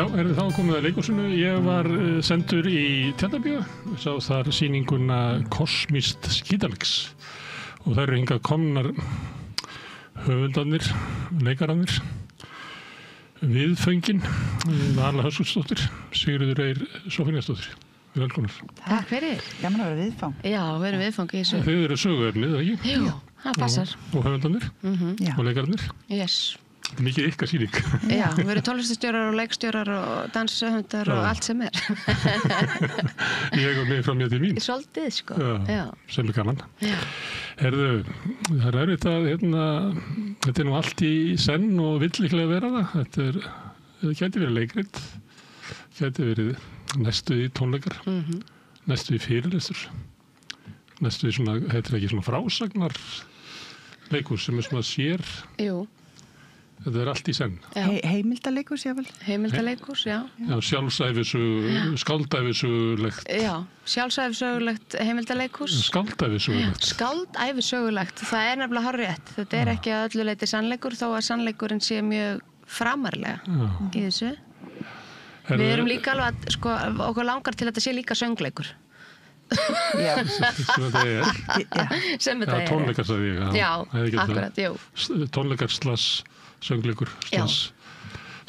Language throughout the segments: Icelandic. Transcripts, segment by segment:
Já, þá komið að leikhúsinu. Ég var sendur í Tjarnarbíó, sá þar sýninguna Kosmískt skítamix og það eru hingað komnar höfundarnir, leikararnir, viðföngin, Vala Höskuldsdóttir, Sigríður Eir Soffíasdóttir. Velkomnar. Takk fyrir. Gaman að vera viðfang. Já, vera viðfang í þessu. Þið eru söguefnið, eða ekki? Jú, það passar. Og höfundarnir og leikararnir. Yes. Mikið ykkar sýning. Já, við erum tónlistarstjórar og leikstjórar og danshöfundar og allt sem Ég og mig frá mér til mín. Svolítið, sko. Já. Sem gaman. Já. Herðu, það er þetta, þetta nú allt í senn og vill líklega vera það. Þetta gæti verið leikrit, gæti verið næstu í tónleikar, næstu í fyrirlestur, næstu í svona, heitir ekki svona frásagnar leikur sem svona sér. Jú. Þetta allt í senn. Heimildaleikhús, jável. Heimildaleikhús, já. Já, skáldæfisögulegt. Já, sjálfsæfisögulegt heimildaleikhús. Skáldæfisögulegt. Skáldæfisögulegt, það er nefnilega hárrétt. Þetta er ekki að öllu leyti sannleikur þó að sannleikurinn sé mjög framarlega í þessu. Við erum líka alveg að, sko, okkur langar til að þetta sé líka söngleikur. Já. Sem þetta er. Sem þetta er. Tónleikar sagði ég. Já, akkurat, jú. Tónleikar slags söngleikur slags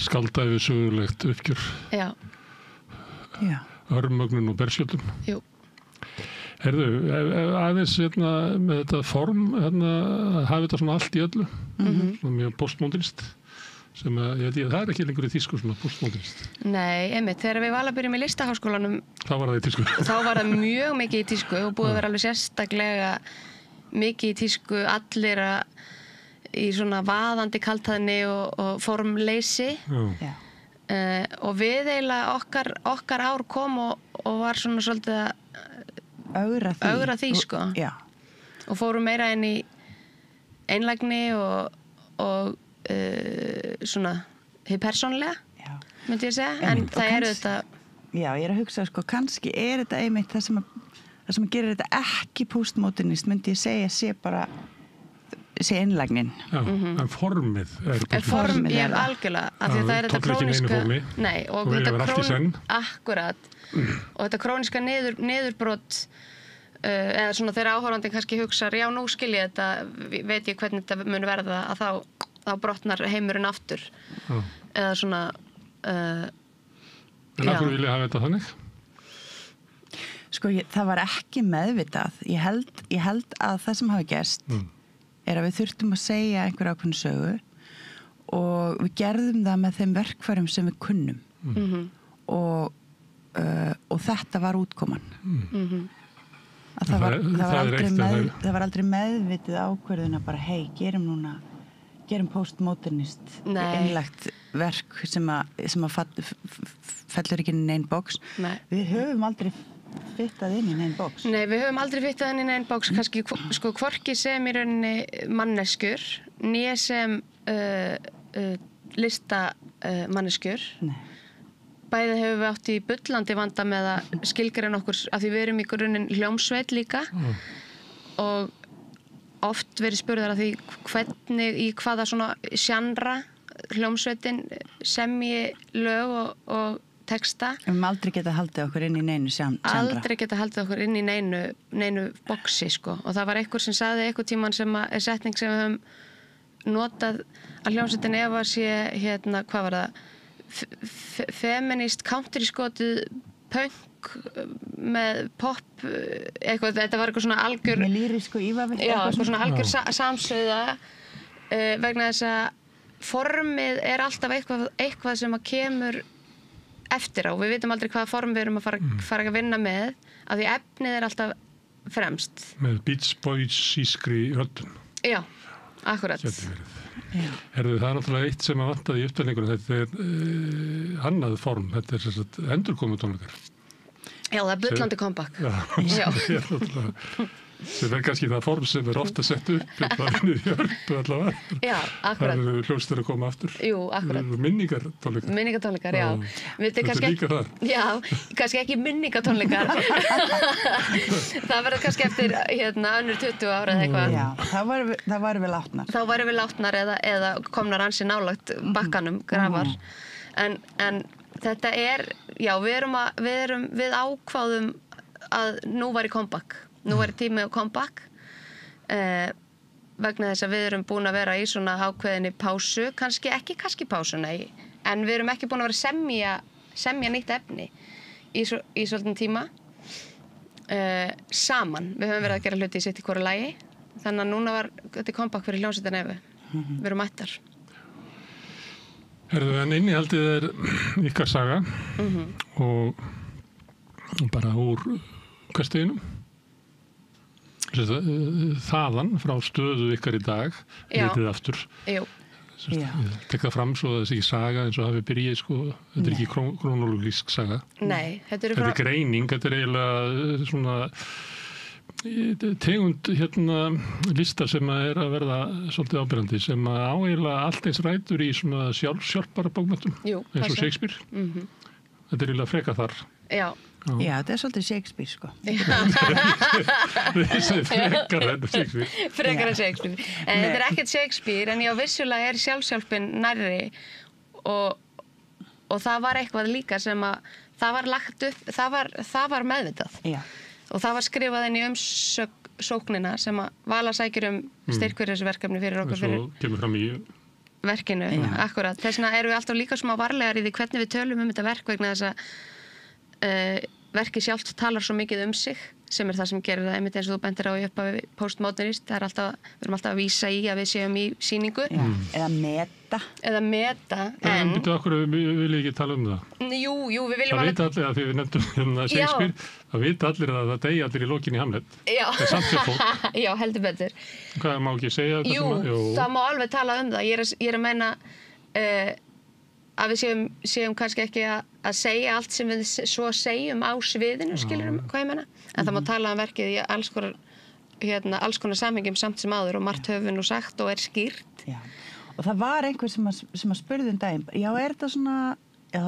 skáldæfisögulegt uppgjör. Já. Örmögnun og berskjöldun. Jú. Herðu, aðeins með þetta form, hafi þetta svona allt í öllu, svona mjög postmodernist, sem það er ekki lengur í tísku svona postmodernist. Nei, einmitt, þegar við Vala byrjum í Listaháskólanum þá var það í tísku. Þá var það mjög mikið í tísku og búið að vera alveg sérstaklega mikið í tísku allir í svona vaðandi kaltæðni og formleysi. Já. Og við eiginlega okkar ár kom og var svona svolítið að ögra því sko. Já. Og fórum meira inn í einlægni og svona hið persónlega, myndi ég segja, en það eru þetta. Já, ég er að hugsa, sko, kannski er þetta einmitt það sem gerir þetta ekki postmodernist, myndi ég segja, sé einlægnin. Já, en formið er formið er algjörlega, af því það er þetta króniska, nei, og þetta akkurat, og þetta króniska niðurbrot, eða svona þegar áhorfandinn kannski hugsar, já, nú skil ég þetta, veit ég hvernig þetta mun verða, að þá brotnar heimurinn aftur. Eða svona En af hverju vil ég hafa þetta þannig? Sko, það var ekki meðvitað. Ég held að það sem hafi gerst er að við þurftum að segja einhver ákveðna sögu og við gerðum það með þeim verkfærum sem við kunnum. Og þetta var útkoman. Það var aldrei meðvitið ákvörðun að bara, hei, gerum postmodernist einlægt verk sem að fellur ekki inn í neinn box. Við höfum aldrei fittað inn í neinn box. Nei, við höfum aldrei fittað inn í neinn box, kannski sko hvorki sem í rauninni manneskjur, né sem listamanneskjur. Bæði hefur við átt í bullandi vanda með að skilgreina okkur, af því við erum í grunninn hljómsveit líka og oft verið spurðar að því hvernig í hvaða svona sjannra hljómsveitin semji lög og texta. Við höfum aldrei getað haldið okkur inn í neinu sjannra. Aldrei getað haldið okkur inn í neinu boxi, sko. Og það var einhver sem sagði einhver tímann sem er setning sem við höfum notað að hljómsveitin Eva sé, hvað var það? Feminist countryskotið punk með pop eitthvað, þetta var eitthvað svona algjör með lýrísku ívafi, eitthvað svona algjör samsauða vegna þess að formið er alltaf eitthvað sem að kemur eftir á, við vitum aldrei hvaða form við erum að fara að vinna með, af því efnið er alltaf fremst með Beach Boys-ískri röddun. Já, akkurat. Það er náttúrulega eitt sem að vantaði í upptalningunum, þetta er annað form, þetta er endurkomu tónleikar. Já, það er bullandi comeback. Já. Sem er kannski það form sem er ofta sett upp niður í Hörpu allavega. Já, akkurat. Það eru hljómsveitir að koma aftur. Jú, akkurat. Minningatónleikar. Minningatónleikar, já. Þetta er líka það. Já, kannski ekki minningatónleikar. Það verður kannski eftir önnur 20 ára eða eitthvað. Já, það væru við látnar. Þá væru við látnar eða komnar ansi nálægt bakkanum, grafar. En þetta já, við ákváðum að nú var í comeback. Nú var í tími á comeback. Vegna þess að við erum búin að vera í svona ákveðinni pásu, kannski pásu, nei, en við erum ekki búin að vera að semja nýtt efni í svolítinn tíma saman. Við höfum verið að gera hluti í sitt í hvoru lagi, þannig að núna var þetta comeback fyrir hljómsveitina Evu. Við erum mættar. Herðu, en innihaldið ykkar saga og bara úr hversteginum. Þaðan frá stöðu ykkar í dag litið aftur. Jú. Ég tek það fram svo að þessi ekki saga eins og hafi byrjið þetta er ekki krónológísk saga. Nei, þetta er greining, þetta er eiginlega svona tegund listar sem að verða svolítið áberandi sem að eiginlega allt eins rætur í svona sjálfsjálpara bókmenntum eins og Shakespeare. Þetta er eiginlega freka þar. Já. Já, þetta er svolítið Shakespeare, sko. Frekar en Shakespeare. En þetta er ekkert Shakespeare, en já, vissulega er sjálfsjálfin nærri og það var eitthvað líka sem að það var lagt upp, það var meðvitað. Já. Og það var skrifað inn í umsóknina sem að Vala sækir styrk fyrir þessu verkefni fyrir okkur fyrir. Svo kemur fram í verkinu, akkurat. Þess vegna erum við alltaf líka smá varlegar í því hvernig við tölum þetta verk vegna þess að verkið sjálft talar svo mikið sig sem það sem gerir það einmitt eins og þú bendir á í upphafi postmodernist. Við erum alltaf að vísa í að við séum í sýningu. Eða meta. En byrju okkur, við viljum ekki tala það. Jú, við viljum alveg. Það vita allir að því við nefndum Shakespeare, það vita allir að það degi allir í lokin í Hamlet. Já. Það er samt fyrir fólk. Já, heldur betur. Hvað má ekki segja? Jú, það má alveg tala það. Ég er að meina að við séum kannski ekki að segja allt sem við svo segjum á sviðinu, skilurum, hvað ég meina. En það má tala verkið í alls konar samhengjum samt sem áður og margt höfum nú sagt og er skýrt. Já. Og það var einhver sem að spurði daginn, já, er þetta svona,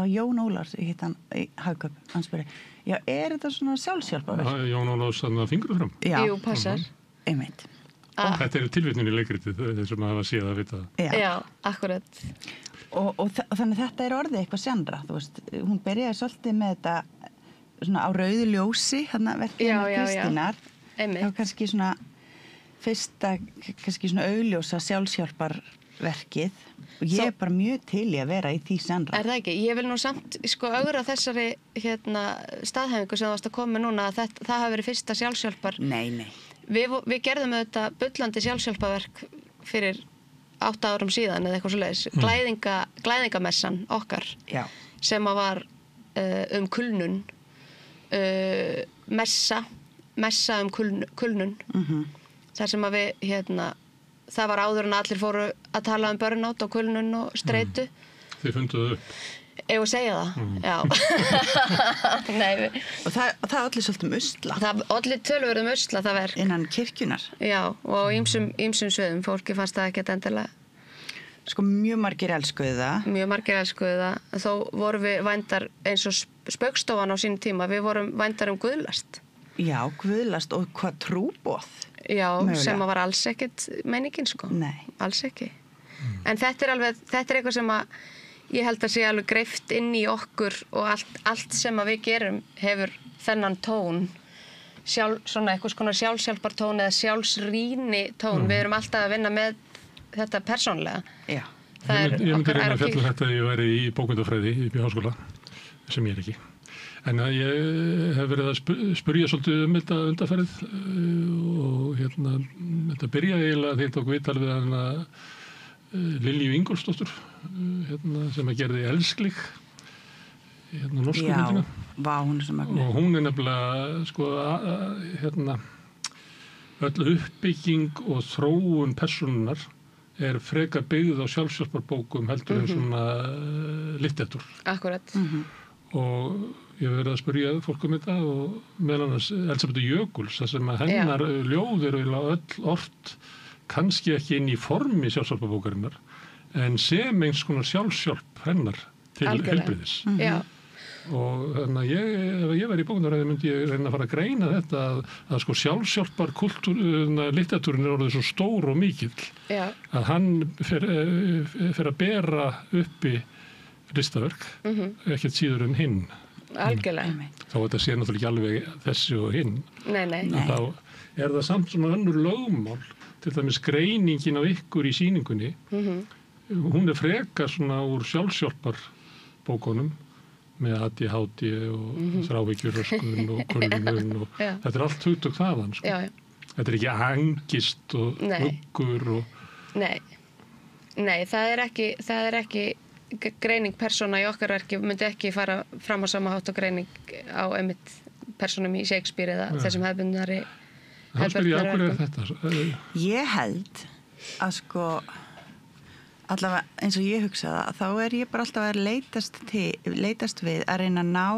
Jón Ólafs, ég hitt hann í Hagkaup, hann spurði, já, er þetta svona sjálfsjálfarverk? Jón Ólafs, þannig að fingur fram. Já. Jú, passar. Einmitt. Þetta eru tilvitnun í leikritið, þessum að hafa séð að vita. Já, akkurat. Og þannig þetta er orðið eitthvað sjandra, þú veist, hún byrjaði svolítið með þetta svona á rauðu ljósi, hérna verkið með Kristínar. Einmitt. Og kannski svona fyrsta, kannski svona augljósa sjálfsjálfarverkið og ég er bara mjög til í að vera í því sjandra. Er það ekki? Ég vil nú samt ögra þessari staðhæfingu sem þú varst að koma með núna að það hafi verið fyrsta sjálfsjálfar. Nei. Við gerðum þetta bullandi sjálfsjálfarverk fyrir 8 árum síðan eða eitthvað svoleiðis. Glæðingamessan okkar sem að var kulnun, messa kulnun. Þar sem að við, það var áður en allir fóru að tala burnout og kulnun og streitu. Þið funduðu upp. Ef að segja það, já. Nei, og það olli svolítið usla. Það olli töluverðum usla, það verk. Innan kirkjunar. Já, og ýmsum sviðum. Fólki fannst það ekkert endilega. Sko mjög margir elskuðu það. Þó vorum við vændar eins og Spaugstofan á sínum tíma. Við vorum vændar Guðlast. Já, Guðlast og hvað trúboð. Já, mögulega. Sem var alls ekkert meiningin, sko. Nei. Alls ekki. En þetta er eitthvað sem að ég held að sé alveg greift inn í okkur og allt sem að við gerum hefur þennan tón, svona eitthvað svona sjálfsjálfartón eða sjálfsrýni tón. Við erum alltaf að vinna með þetta persónlega. Já. Ég myndi reyna að fjalla þetta að ég væri í bókmyndafræði í Háskóla, sem ég er ekki. En ég hef verið að spyrja svolítið þetta undanferðið og þetta byrjaði eiginlega þegar ég tók viðtal við hana Lilju Ingólfsdóttur sem að gerði Elsklig norsku myndina. Já, hún er svo magna. Og hún er nefnilega öll uppbygging og þróun persónunar er freka byggð á sjálfsjálfarbókum heldur en svona litteratúr. Akkurat. Og ég hef verið að spyrja fólk þetta og meðal annars Elsabetu Jökuls þar sem að hennar ljóð eru öll ort kannski ekki inn í formi sjálfsjálfarbókarinnar en sem eins konar sjálfsjálf hennar til heilbrigðis. Já. Og þannig að ef ég væri í bókmyndafræði myndi ég reyna að fara að greina þetta að sko sjálfsjálfar litteratúrin er orðið svo stór og mikill að hann fer að bera uppi listaverk, ekkert síður en hinn. Algjörlega. Þá þetta sé náttúrulega ekki alveg þessi og hinn. Nei. Þá það samt svona önnur lögmál, til dæmis greiningin á ykkur í sýningunni. Hún frekar svona úr sjálfshjálparbókunum með ADHD og þráhyggjuröskun og kulnun og þetta allt hugtök þaðan, sko. Já. Þetta ekki angist og huggur og... Nei, það er ekki greining persóna í okkar verki myndi ekki fara fram á sama hátt og greining á einmitt persónum í Shakespeare eða þessum hefðbundnari. Þá spyr ég, af hverju þetta? Ég held að sko allavega eins og ég hugsa það, þá ég bara alltaf að leitast við að reyna að ná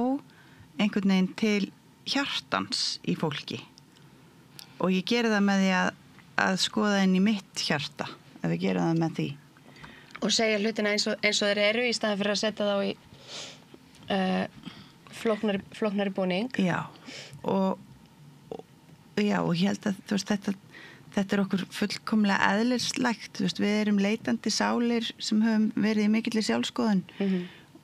einhvern veginn til hjartans í fólki og ég geri það með því að skoða inn í mitt hjarta ef við gerum það með því og segja hlutina eins og þeir eru í staðan fyrir að setja þá í flóknari búning. Já, og ég held að þú veist, þetta okkur fullkomlega eðlislægt, þú veist, við erum leitandi sálir sem höfum verið í mikilli sjálfskoðun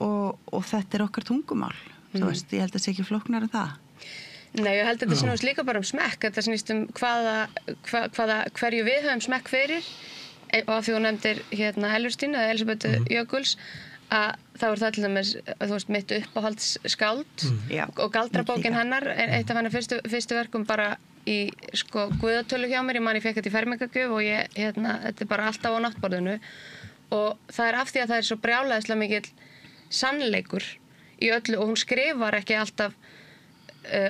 og þetta okkar tungumál, þú veist, ég held að það sé ekki flóknar en það. Nei, ég held að þetta snúist líka bara smekk, þetta snýst hverju við höfum smekk fyrir og af því hún nefndir Elfstínu eða Elísabetu Jökuls að þá það til dæmis, þú veist, mitt uppáhaldsskáld og galdrabókin hennar, eitt af hennar fyrstu verkum bara í sko guðatölu hjá mér, ég fékk þetta í fermingargjöf og þetta bara alltaf á náttborðinu og það af því að það svo brjálæðislega mikill sannleikur í öllu og hún skrifar ekki alltaf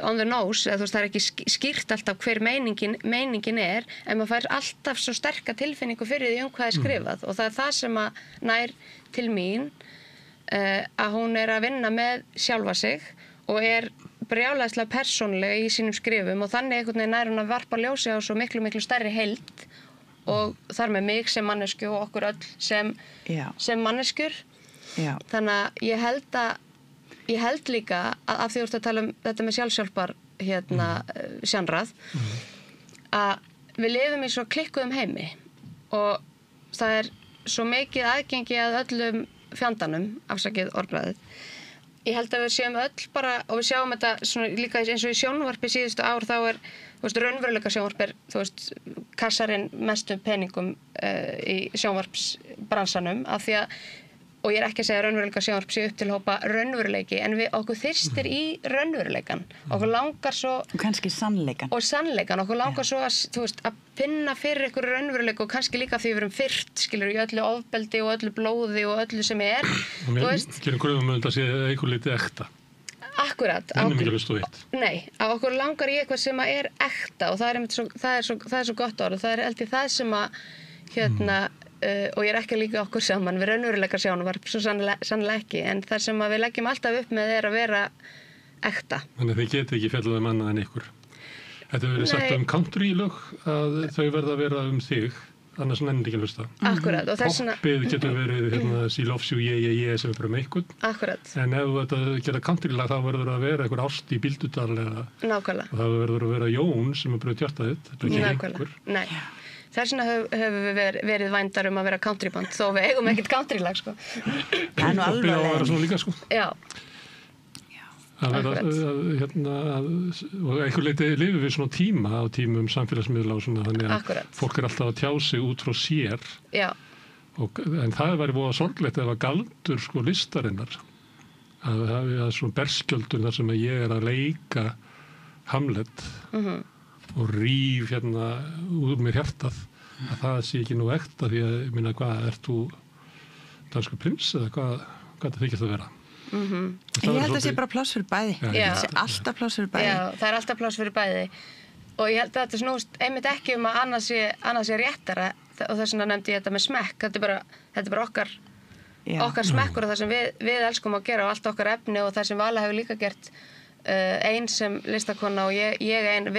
on the nose, eða þú veist, það ekki skýrt alltaf hver meiningin en maður fær alltaf svo sterka tilfinningu fyrir því hvað skrifað og það það sem að nær til mín að hún að vinna með sjálfa sig og brjálæðislega persónulega í sínum skrifum og þannig einhvern veginn nær hún að varpa ljósi á svo miklu stærri heild og þar með mig sem manneskju og okkur öll sem manneskjur. Þannig að ég held líka að af því þú ert að tala þetta með sjálfshjálpar sjanrað að við lifum í svo klikkuðum heimi og það svo mikið aðgengi að öllum fjandanum, afsakið orðbragðið. Ég held að við séum öll bara, og við sjáum þetta svona, líka eins og í sjónvarpi síðustu ár þá þú veist, raunveruleika sjónvarp þú veist, kassarinn mestum peningum í sjónvarpsbransanum af því að og ég ekki að segja raunveruleika sjónvarp sé upp til hópa raunveruleiki, en okkur þyrstir í raunveruleikan. Okkur langar svo... Og kannski sannleikan. Og sannleikan. Okkur langar svo að, þú veist, að finna fyrir ykkur raunveruleika og kannski líka því við erum fyrt, skilur, í öllu ofbeldi og öllu blóði og öllu sem þú veist. Gerum gröðum að sé eitthvað litið ekta. Akkurat. Nei, að okkur langar í eitthvað sem ekta og það er svo gott orð og það held ég það sem að, og ég ekki að líka okkur saman við raunveruleika sjónvarp, svo sannlega ekki en það sem við leggjum alltaf upp með að vera ekta. Þannig að þið getið ekki fjallað annað en ykkur. Þetta hefur verið sagt country lög að þau verða að vera þig, annars nennir ekki að hlusta. Akkurat. Poppið getur verið She loves you, yeah, sem er bara með ykkur. Akkurat. En ef þetta geta country lag þá verður að vera einhver ást í Bíldudal eða nákvæmlega. Og það verður að vera Jón sem er bara hjartað þitt. Þetta er ekki einhver. Nei. Þess vegna höfum við verið vændar að vera countryband þó við eigum ekkert countrylag sko. Það nú alveg að vera svona líka sko. Já. Að vera og einhver leiti lifum við svona tíma á tímum samfélagsmiðla og svona þannig að fólk alltaf að tjá sig út frá sér. Já. En það væri voða sorglegt ef að galdur sko listarinnar að svona berskjöldun þar sem að ég að leika Hamlet og ríf úr mér hjartað að það sé ekki nú ekta því að ég minna hvað þú danskur prins eða hvað það þykist að vera. Ég held að sé bara pláss fyrir bæði. Það sé alltaf pláss fyrir bæði. Já, það alltaf pláss fyrir bæði og ég held að þetta snúst einmitt ekki að annað sé réttara og þess vegna nefndi ég þetta með smekk. Þetta er bara okkar smekkur og það sem við elskum að gera og allt okkar efni og það sem Vala hefur líka gert ein sem listakona og ég ein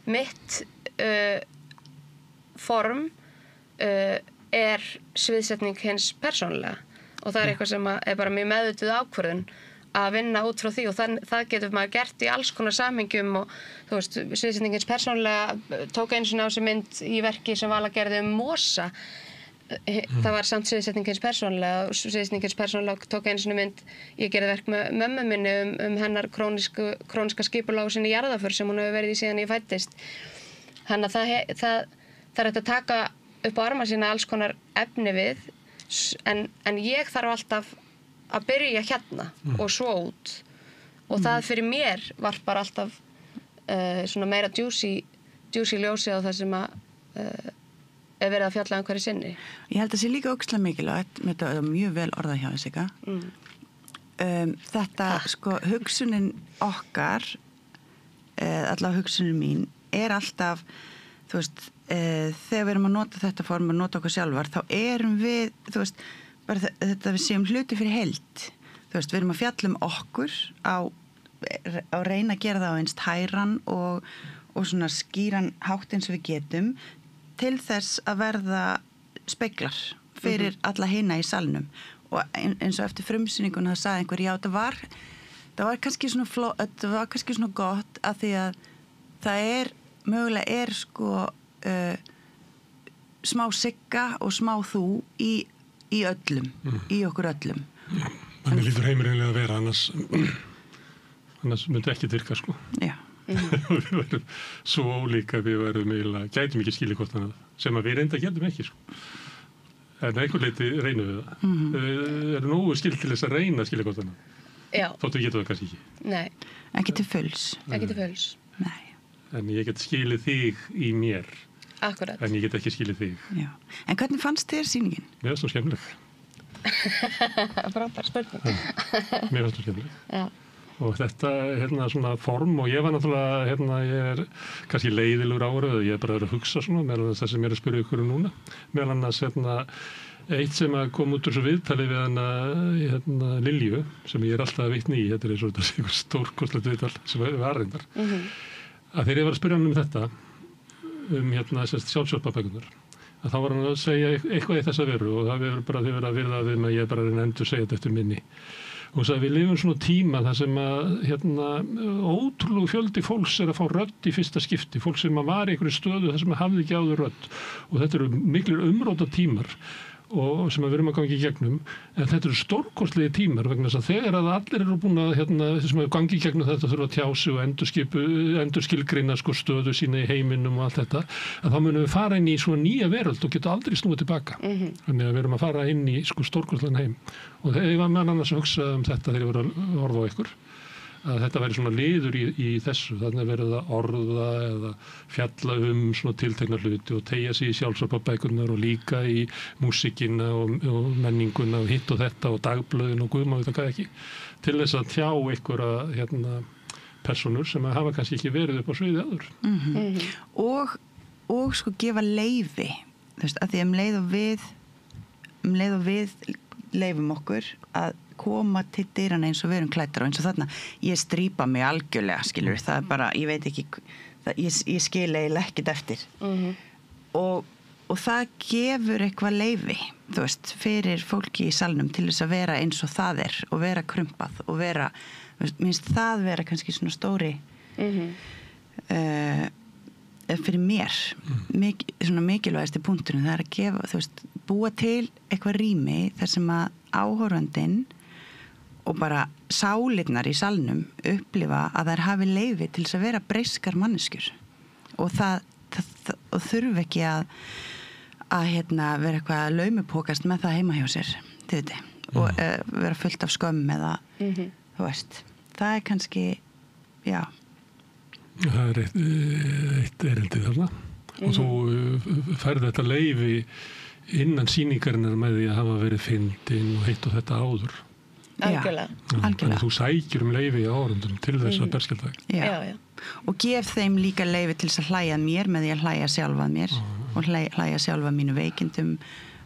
mitt form sviðsetning hins persónulega og það eitthvað sem er bara mjög meðvituð ákvörðun að vinna út frá því og það getur maður gert í alls konar samhengjum og þú veist, sviðsetning hins persónulega tók einu sinni á sig mynd í verki sem Vala gerði mosa það var samt sviðsetning hins persónulega og sviðsetning hins persónulega tók einu sinni mynd, ég gerði verk með mömmu minni hennar króniska skipulag sinni jarðaför sem hún hefur verið í síðan ég fæddist. Þannig að það er hægt að taka upp á arma sína alls konar efni við en ég þarf alltaf að byrja hérna og svo út og það fyrir mér var bara alltaf svona meira juicy ljósi á það sem að er verið að fjalla hverju sinni. Ég held að sé líka ógeðslega mikilvægt, þetta er mjög vel orðað hjá Jessica. Þetta, sko, hugsunin okkar, allavega hugsunin mín, er alltaf, þú veist, þegar við erum að nota þetta form og nota okkur sjálfar, þá erum við, þú veist, bara þetta við séum hluti fyrir heild. Þú veist, við erum að fjalla okkur á reyna að gera það á einst hæran og svona skýran hátt eins og við getum til þess að verða speglar fyrir alla hina í salnum og eins og eftir frumsýninguna það sagði einhver, já það var kannski svona gott að því að það mögulega sko smá Sigga og smá þú í öllum, í okkur öllum. Þannig lítur heimurinn að vera annars myndi ekki virka sko. Já. Við verðum svo ólíka við verðum eiginlega, gætum ekki skilja hvort annað sem að við reynda getum ekki sko. En einhver leiti reynum við það. Við erum nógu skild til þess að reyna að skilja hvort annað. Já. Þóttu við getum það kannski ekki. Nei. Ekki til fulls. Ekki til fulls. Nei. En ég get skilið þig í mér. Akkurat. En ég get ekki skilið þig. Já. En hvernig fannst þér sýningin? Mér fannst það skemmtileg. Frábær spurning. Mér fannst það skemmtileg. Já. Og þetta svona form og ég var náttúrulega, ég er kannski leiðilegur árið, ég er bara að hugsa svona, meðal annars það sem ég er að spyrja ykkur núna, meðal annars eitt sem að kom út úr svo viðtali við Lilju, sem ég er alltaf að vitna í, þetta er eins og þetta stórkostlegt viðtal sem var reyndar, að þegar ég var að spyrja hann þetta, sjálfsjálfbækunar, að þá var hann að segja eitthvað í þessa veru og það verður bara þið verið að virða við með, ég er bara að reyna að endur segja þetta eftir minni. Og sagði, við lifum svona tíma þar sem að ótrúlegu fjöldi fólks er að fá rödd í fyrsta skipti, fólk sem var í einhverju stöðu þar sem hafði ekki áður rödd og þetta eru miklir umróta tímar og sem við erum að gangi í gegnum en þetta eru stórkostlegi tímar vegna þess að þegar að allir eru búin að sem að gangi í gegnum þetta þurfa að tjá sig og endurskilgreina sko stöðu sína í heiminum og allt þetta að þá munum við fara inn í svona nýja veröld og geta aldrei snúið tilbaka þannig að við erum að fara inn í sko stórkostlegan heim og þegar ég var með annars að hugsa þetta þegar ég var að orða á ykkur að þetta væri svona liður í þessu þannig að verið að orða eða fjalla svona tiltekna hluti og teygja sig í sjálfsálpabækurnar og líka í músíkina og menninguna og hitt og þetta og dagblöðin og guðma við það ekki til þess að tjá einhverja personur sem að hafa kannski ekki verið upp á sviði áður. Og sko gefa leyfi þú veist, að því um leið og við leifum okkur að koma til dyrana eins og við erum klæddar og eins og þarna, ég strípa mig algjörlega, skilur, það er bara, ég veit ekki ég skil eiginlega ekkert eftir og það gefur eitthvað leyfi, þú veist, fyrir fólki í salnum til þess að vera eins og það er og vera krumpað og vera, minnst það vera kannski svona stóri fyrir mér svona mikilvægasti punkturinn, það er að gefa, þú veist, búa til eitthvað rými þar sem að áhorfandinn og bara sálirnar í salnum upplifa að þær hafi leyfi til þess að vera breyskar manneskjur og og þurfi ekki að vera eitthvað laumupokast með það heima hjá sér og vera fullt af skömm eða þú veist, það er kannski það er eitt erindi þarna og þú færð þetta leyfi innan sýningarinnar með því að hafa verið fyndin og heitt og þetta áður Algjörlega. Þannig að þú sækir leyfi á áhorfendum til þess að berskjálta þig. Já. Og gef þeim líka leyfi til þess að hlæja mér með því að hlæja sjálfa mér og hlæja sjálfa mínu veikindum,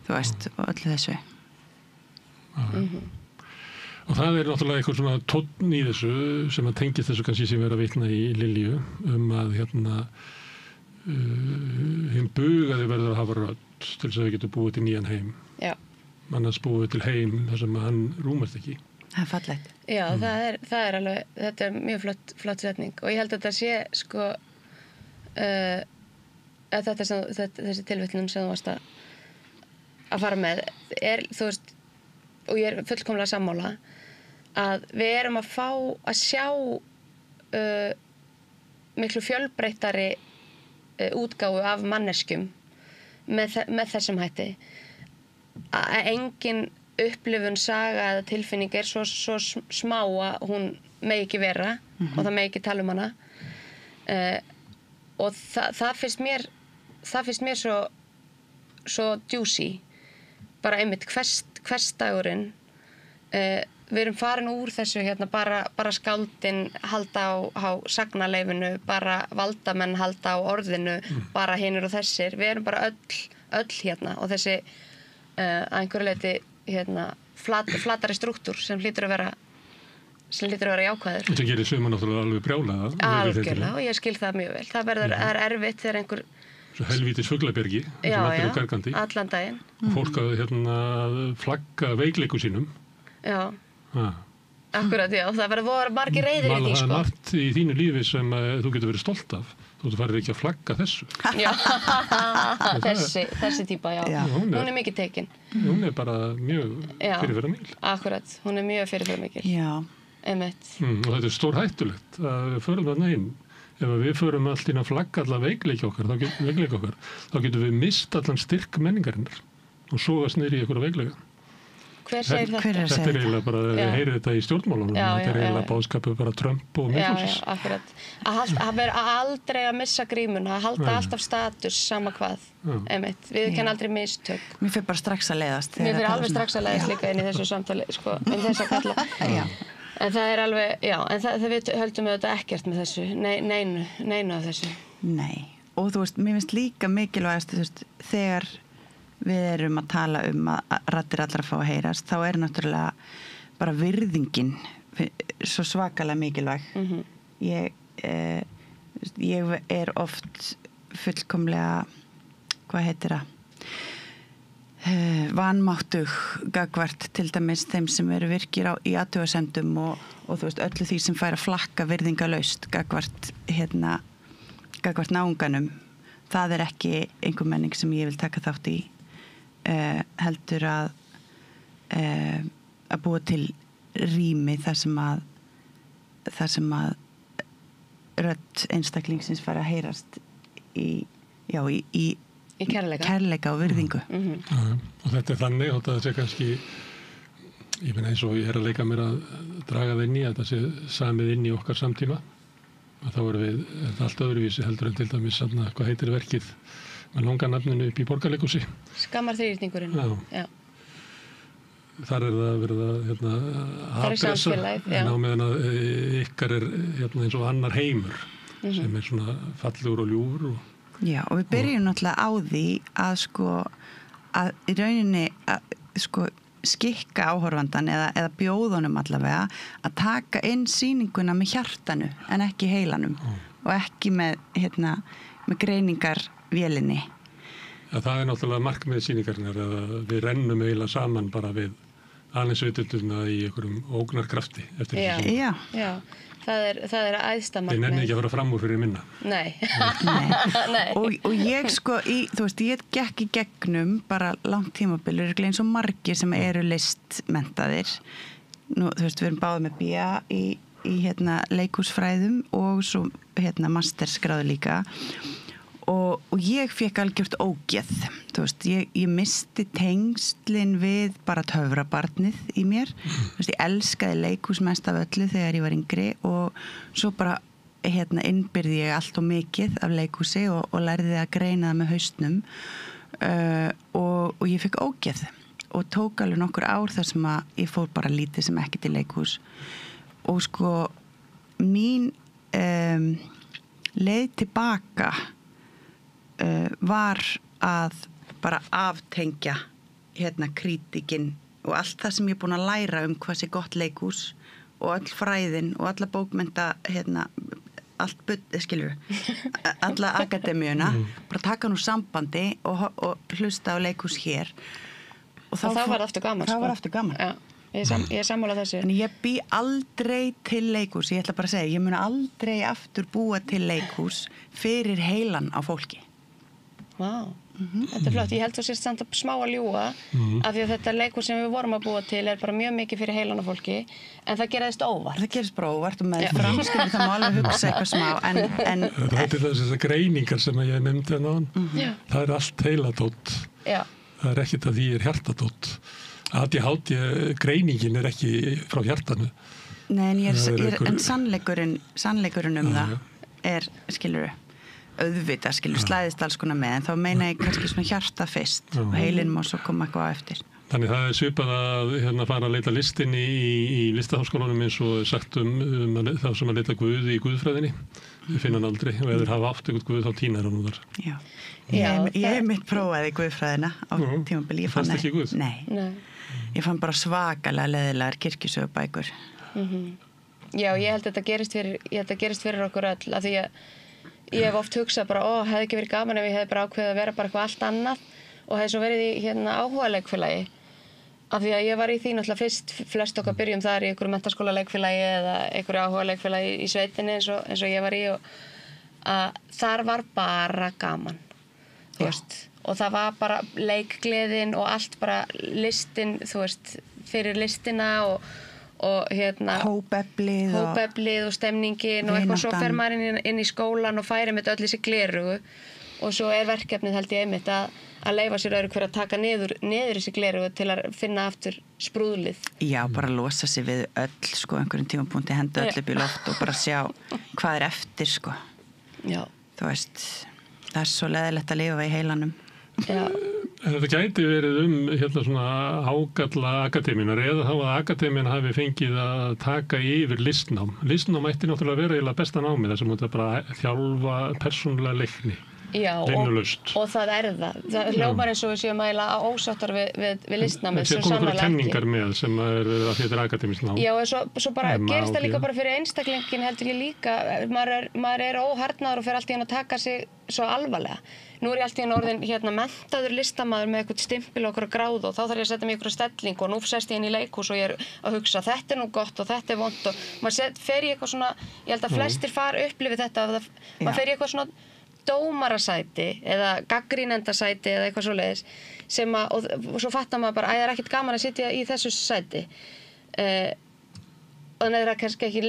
þú veist, og öllu þessu. Og það er náttúrulega eitthvað svona tónn í þessu sem að tengist þessu kannski sem vera að vitna í Lilju að hinn bugaði verður að hafa rödd til þess að við getum búið til nýjan heim. Já. Annars búið til heim þar sem hann rúmast ekki. Það er fallegt. Já, það er alveg, þetta er mjög flott setning og ég held að þetta sé sko að þessi tilvitnun sem þú varst að fara með þú veist, og ég fullkomlega sammála að við erum að fá að sjá miklu fjölbreyttari útgáfu af manneskjum með þessum hætti að engin upplifun, saga eða tilfinning svo smá að hún megi ekki vera og það megi ekki tala um hana og það finnst mér svo juicy bara einmitt hversdagurinn við erum farin úr þessu hérna bara skáldin halda á sagnaleifinu, bara valdamenn halda á orðinu, bara hinir og þessir, við erum bara öll hérna og þessi að einhverju leyti hérna flatari strúktúr sem hlýtur að vera jákvæður. Þetta gerir suma náttúrulega alveg brjálaða. Algjörlega, og ég skil það mjög vel. Það er erfitt þegar einhver svo helvítis fuglabyrgi já, allan daginn. Fólk að flagga veikleikum sínum. Já. Akkurat, já. Það verður margir reiðir í því, sko. Það er margt í þínu lífi sem þú getur verið stolt af. Þú farið ekki að flagga þessu. Já, þessi típa, já. Hún er mikið tekin. Hún er bara mjög fyrirferðarmikil. Akkurat, hún er mjög fyrirferðarmikil. Já. Einmitt. Og þetta er stór hættulegt að við förum þarna inn. Ef við förum allt inn að flagga alla veikleika okkar, þá getum við mist allan styrk menningarinnar og sogast niður í einhverja veikleika. Hver segir þetta? Þetta er eiginlega bara, við heyrir þetta í stjórnmálunum, þetta er eiginlega báðskapið bara Trump og Miðflokksins. Já, akkurat. Að vera aldrei að missa grímuna, að halda alltaf status sama hvað, einmitt. Við kenn aldrei mistök. Mér fyrir bara strax að leiðast. Mér fyrir alveg strax að leiðast líka inn í þessu samtali, sko, þess að kalla. En það er alveg, en við höldum auðvitað ekkert með þessu, neinu af þessu. Nei, og þú veist, mér finnst líka mikilvægast, þú veist, þegar við erum að tala að raddir allra fá að heyrast, þá er náttúrulega bara virðingin svo svakalega mikilvæg. Ég er oft fullkomlega, hvað heitir það? Vanmáttug gagvart til dæmis þeim sem eru virkir í athugasemdum og þú veist öllu því sem fær að flakka virðingalaust gagvart náunganum. Það er ekki einhver menning sem ég vil taka þátt í. Heldur að búa til rými þar sem að rödd einstaklingsins fara að heyrast í kærleika og virðingu. Og þetta er þannig og það sé kannski ég meina eins og ég að leika mér að draga það inn í að það sé samið inn í okkar samtíma og þá er allt öðruvísi heldur en til dæmis hvað heitir verkið með langa nafninu upp í Borgarleikhúsi. Skammar þríhyrningurinn. Já. Þar það verið að afgressa en á meðan að ykkar er eins og annar heimur sem er svona fallegur og ljúfur og já, og við byrjum náttúrulega á því að í rauninni skikka áhorfandan eða bjóðunum allavega að taka inn sýninguna með hjartanu en ekki heilanum og ekki með greiningarvélinni. Ja, það er náttúrulega markmið sýningarinnar að við rennum eiginlega saman bara við alheimsvitundina í einhverjum ógnarkrafti eftir þessu. Já. Það er æðsta markmið. Ég nenni ekki að fara fram úr fyrir minna. Nei. Og ég þú veist, ég gekk í gegnum bara langt tímabil, eins og margir sem eru listmenntaðir. Nú, þú veist, við erum báðið með BA í leikhúsfræðum og svo masterskráðu líka. Og ég fekk algjört ógeð, þú veist, ég misti tengslin við bara töfrabarnið í mér, þú veist, ég elskaði leikhús mest af öllu þegar ég var yngri og svo bara, innbyrði ég allt og mikið af leikhúsi og lærði að greina það með haustnum og ég fekk ógeð og tók alveg nokkur ár þar sem að ég fór bara lítið sem ekki til leikhús og sko, mín leið tilbaka var að bara aftengja krítikinn og allt það sem ég er búin að læra hvað sé gott leikhús og öll fræðin og alla bókmennta alla akademíuna bara taka nú sambandi og hlusta á leikhús hér og þá var aftur gaman. Það var aftur gaman. Já, ég er sammála þessu. En ég bý aldrei til leikhús, ég ætla bara að segja, ég mun aldrei aftur búa til leikhús fyrir heilan á fólki. Vá. Þetta flott, ég held þú sést samt að smá að ljúga af því að þetta leikur sem við vorum að búa til bara mjög mikið fyrir heilan á fólki en það gerðist óvart. Það gerðist bara óvart og með framskilur það má alveg hugsa eitthvað smá en þetta þessar greiningar sem ég nefndi náðan, það allt heiladótt. Það ekkert að því hjartadótt. ADHD greiningin ekki frá hjartanu. Nei, en sannleikurinn það skilurðu auðvitað, slæðist alls konar með en þá meina ég kannski svona hjarta fyrst og heilinn má svo koma eitthvað eftir. Þannig það svipað að fara að leita listin í listaháskólanum eins og sagt þá sem að leita Guð í guðfræðinni. Við finna hann aldrei og ef þeir hafa átt eitthvað Guð þá týnar hann þar. Já. Ég hef mitt prófaði guðfræðina á tímabili. Fannst ekki Guð? Nei. Ég fann bara svakalega leiðilegar kirkjusögubækur. Já, ég held að þetta gerist fyrir okkur öll af því að ég hef oft hugsað bara, hefði ekki verið gaman ef ég hefði bara ákveðið að vera bara eitthvað allt annað og hefði svo verið í áhuga leikfélagi af því að ég var í því náttúrulega fyrst flest okkar byrjum þar í einhverju menntaskóla leikfélagi eða einhverju áhuga leikfélagi í sveitinni eins og ég var í og að þar var bara gaman þú veist og það var bara leikgleðin og allt bara listin þú veist fyrir listina og hópeflið og stemningin og eitthvað svo fer maður inn í skólan og færi með öll þessi glerugu og svo verkefnið held ég einmitt að leyfa sér öðru hver að taka niður þessi glerugu til að finna aftur sprúðlið. Já, bara losa sig við öll einhverjum tímapunkti henda öll upp í loft og bara sjá hvað eftir Já. Þú veist, það svo leiðilegt að lifa við í heilanum. Já. Þetta gæti verið svona ágalla akademíunar eða þá að akademíun hafi fengið að taka yfir listnám. Listnám ætti náttúrulega að vera eiginlega besta námið þar sem þetta bara þjálfa persónulega leikni. Já, og það það. Það hljómar eins og við séum eiginlega ósáttar við listnámið. Það komið fyrir kenningar með sem að þetta akademískt nám. Já, og svo bara gerist það líka bara fyrir einstaklingin heldur ég líka. Maður óharðnaður og fer allt í hann að taka sig svo alvarlega. Nú ég allt í hann orðin menntaður listamaður með eitthvað stimpil og okkur gráð og þá þarf ég að setja mig ykkur stelling og nú sest ég inn í leikhús og ég að hugsa þetta nú gott og þetta vont og maður fer í eitthvað svona, ég held að flestir upplifi þetta, maður fer í eitthvað svona dómarasæti eða gaggrínendasæti eða eitthvað svoleiðis sem og svo fattar maður bara að það ekkert gaman að sitja í þessu sæti og þannig það kannski ekki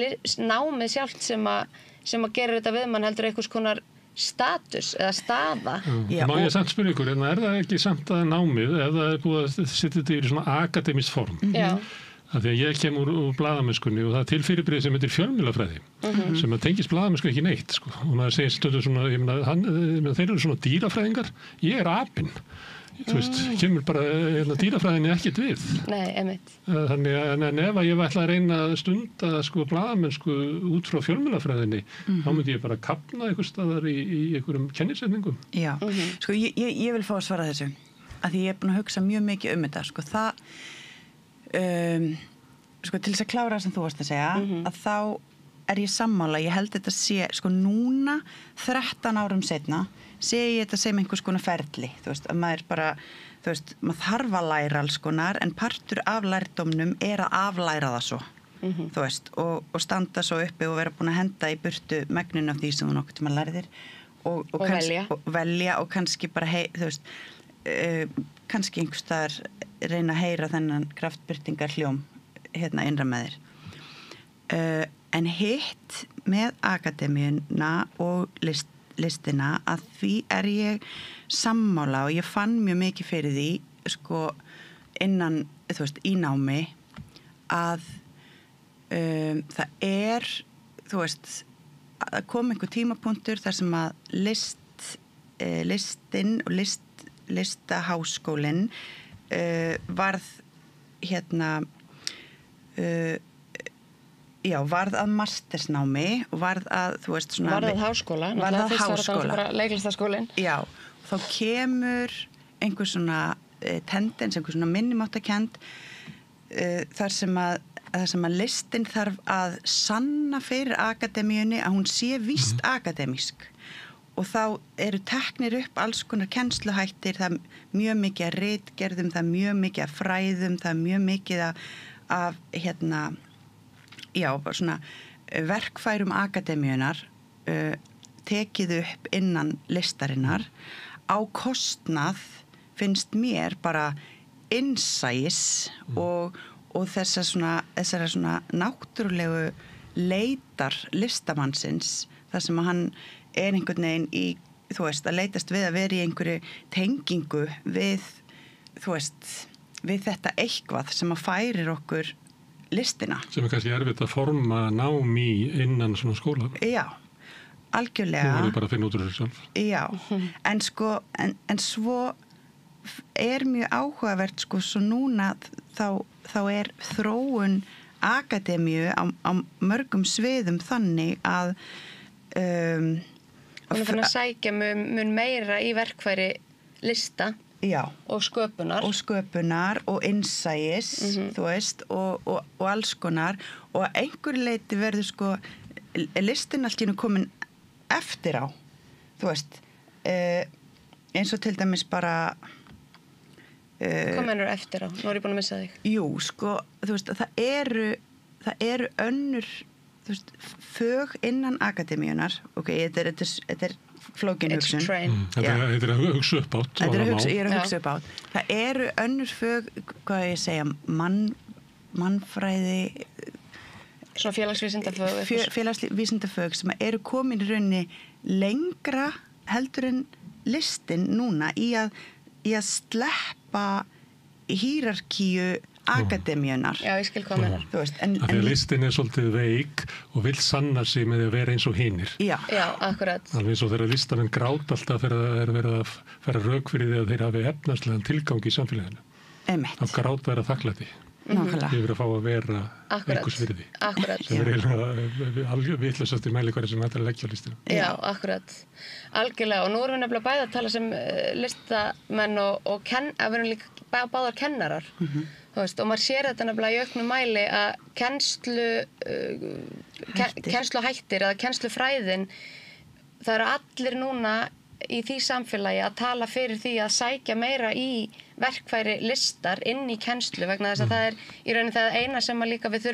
námið sjálft sem að gera þetta við mann heldur einhvers konar status eða staða. Má ég samt spyrja ykkur, það ekki samt að námið ef það búið að setja þetta í svona akademískt form. Já. Af því að ég kem úr blaðamennskunni og það til fyrirbrigði sem heitir fjölmiðlafræði sem að tengist blaðamennsku ekki neitt og maður segir stundum svona þeir eru svona dýrafræðingar, ég apinn þú veist, kemur bara dýrafræðinni ekkert við. Nei, einmitt. Þannig en ef að ég ætla að reyna að stunda blaðamennsku út frá fjölmiðlafræðinni þá myndi ég bara kafna einhvers staðar í einhverjum kennisetningum. Já, ég vil fá að svara þessu af því ég búin að hugsa mjög mikið þetta það til þess að klára sem þú varst að segja að þá ég sammála, ég held þetta sé núna 13 árum seinna sé ég þetta sem einhvers konar ferli þú veist, að maður bara þú veist, maður þarf að læra alls konar en partur af lærdómnum að aflæra það svo þú veist, og standa svo uppi og vera búin að henda í burtu megninu af því sem þú nokkuð tíma lærðir og velja og kannski bara þú veist kannski einhvers staðar reyna að heyra þennan kraftbirtingar hljóm innra með þér en hitt með akademíuna og listina að því ég sammála og ég fann mjög mikið fyrir því innan þú veist í námi að það þú veist að kom einhver tímapunktur þar sem að listin og listaháskólinn varð varð að mastersnámi og varð að þú veist svona varð að háskóla leiklistaskólinn þá kemur einhver svona tendens, einhver svona minnumáttakend þar sem að listin þarf að sanna fyrir akademíunni að hún sé víst akademísk og þá eru teknir upp alls konar kennsluhættir, það mjög mikið að ritgerðum, það mjög mikið að fræðum, það mjög mikið af bara svona verkfærum akademíunar tekið upp innan listarinnar á kostnað finnst mér bara innsæis og þessara svona náttúrulegu leitar listamannsins þar sem hann einhvern veginn í, þú veist, að leitast við að vera í einhverju tengingu við, þú veist, við þetta eitthvað sem að færir okkur listina. Sem kannski erfitt að forma nám í innan svona skóla. Já, algjörlega. Þú verður bara að finna út úr þessu sjálf. Já, en sko, en svo mjög áhugavert sko, svo núna þá þróun akademíu á mörgum sviðum þannig að hún fann að sækja mun meira í verkfæri lista og sköpunar og innsæis þú veist og alls konar og að einhver leiti verður sko listin allt í einu komin eftir á þú veist eins og til dæmis bara hvað mennur eftir á? Nú er ég búin að missa þig. Jú, sko, þú veist, það eru önnur, þú veist, fög innan akademíunar, ok, þetta er flókin hugsun. Þetta er að hugsa upp átt. Ég er að hugsa upp átt. Það eru önnur fög, hvað ég segja, mannfræði, svona félagsvísindafög. Félagsvísindafög sem eru komin í rauninni lengra heldur en listin núna í að sleppa hierarkíu akademíunar. Já, ég skil hvað meinar. Þú veist, Þegar listin er svolítið veik og vill sanna sig með að vera eins og hinir. Já, akkurat. Alveg eins og þegar listamenn grát alltaf verið að fara rök fyrir því að þeir hafi efnarslegan tilgang í samfélaginu. Einmitt. Þá gráta þeir að þakklæti. Yfir að fá að vera einhvers virði. Akkurat. Sem er eiginlega vitlausasti mælikvarði sem hægt að leggja á listina. Já, akkurat. Algjörlega. Og nú erum við nefnilega bæði að tala sem listamenn og að við erum líka báðar kennarar. Þú veist, og maður sér þetta nefnilega í auknum mæli að kennsluhættir eða kennslufræðin, það eru allir núna í því samfélagi að tala fyrir því að sækja meira í verkfæri listar inn í kennslu vegna þess að það er í rauninni það eina sem að líka við